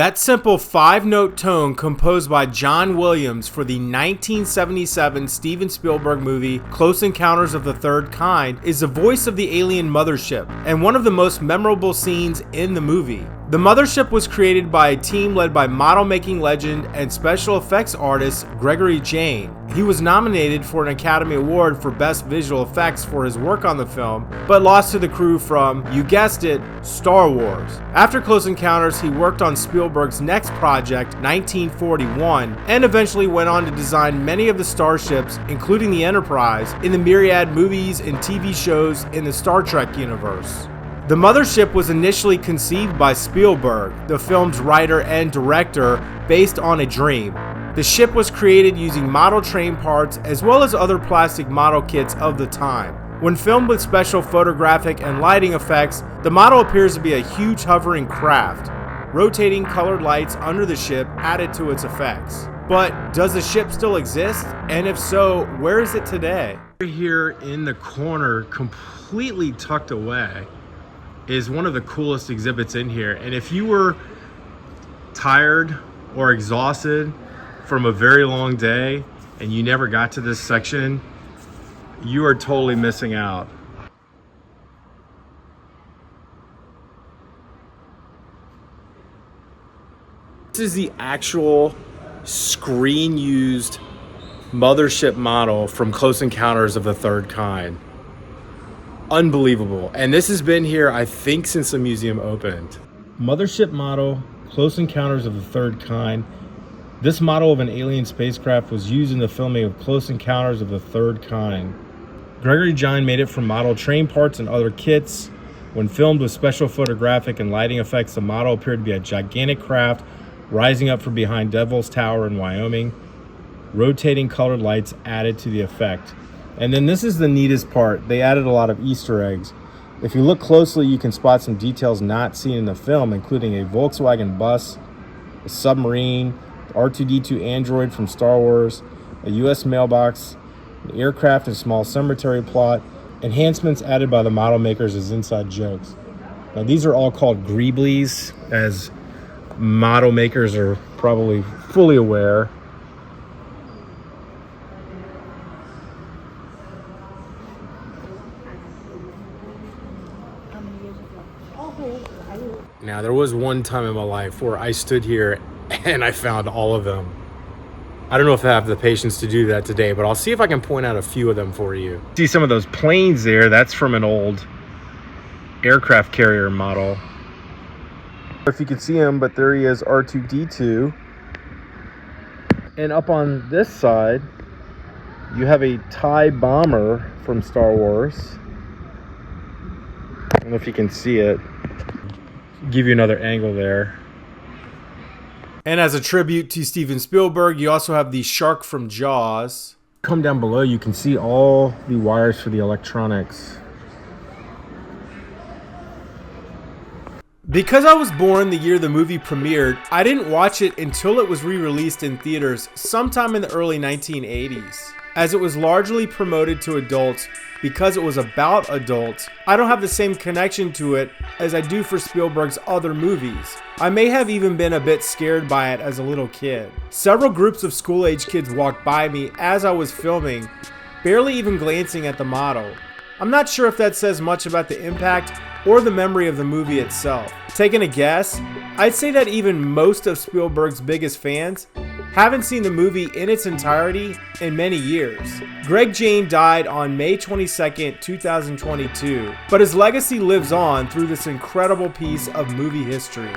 That simple 5-note tone composed by John Williams for the 1977 Steven Spielberg movie Close Encounters of the Third Kind is the voice of the alien mothership and one of the most memorable scenes in the movie. The mothership was created by a team led by model-making legend and special effects artist Gregory Jane. He was nominated for an Academy Award for Best Visual Effects for his work on the film, but lost to the crew from, you guessed it, Star Wars. After Close Encounters, he worked on Spielberg's next project, 1941, and eventually went on to design many of the starships, including the Enterprise, in the myriad movies and TV shows in the Star Trek universe. The mothership was initially conceived by Spielberg, the film's writer and director, based on a dream. The ship was created using model train parts as well as other plastic model kits of the time. When filmed with special photographic and lighting effects, the model appears to be a huge hovering craft. Rotating colored lights under the ship added to its effects. But does the ship still exist? And if so, where is it today? Here in the corner, completely tucked away, is one of the coolest exhibits in here. And if you were tired or exhausted from a very long day and you never got to this section, you are totally missing out. This is the actual screen used mothership model from Close Encounters of the Third Kind. Unbelievable. And this has been here, I think, since the museum opened. Mothership model, Close Encounters of the Third Kind. This model of an alien spacecraft was used in the filming of Close Encounters of the Third Kind. Gregory Jane made it from model train parts and other kits. When filmed with special photographic and lighting effects, the model appeared to be a gigantic craft rising up from behind Devil's Tower in Wyoming. Rotating colored lights added to the effect. And then this is the neatest part. They added a lot of Easter eggs. If you look closely, you can spot some details not seen in the film, including a Volkswagen bus, a submarine, the R2-D2 android from Star Wars, a U.S. mailbox, an aircraft and small cemetery plot, enhancements added by the model makers as inside jokes. Now these are all called greeblies, as model makers are probably fully aware. Now, there was one time in my life where I stood here and I found all of them. I don't know if I have the patience to do that today, but I'll see if I can point out a few of them for you. See some of those planes there? That's from an old aircraft carrier model. If you can see him, but there he is, R2-D2. And up on this side, you have a TIE bomber from Star Wars. I don't know if you can see it. Give you another angle there. And as a tribute to Steven Spielberg, you also have the shark from Jaws. Come down below, you can see all the wires for the electronics. Because I was born the year the movie premiered, I didn't watch it until it was re-released in theaters sometime in the early 1980s. As it was largely promoted to adults because it was about adults, I don't have the same connection to it as I do for Spielberg's other movies. I may have even been a bit scared by it as a little kid. Several groups of school-age kids walked by me as I was filming, barely even glancing at the model. I'm not sure if that says much about the impact or the memory of the movie itself. Taking a guess, I'd say that even most of Spielberg's biggest fans haven't seen the movie in its entirety in many years. Greg Jane died on May 22nd, 2022, but his legacy lives on through this incredible piece of movie history.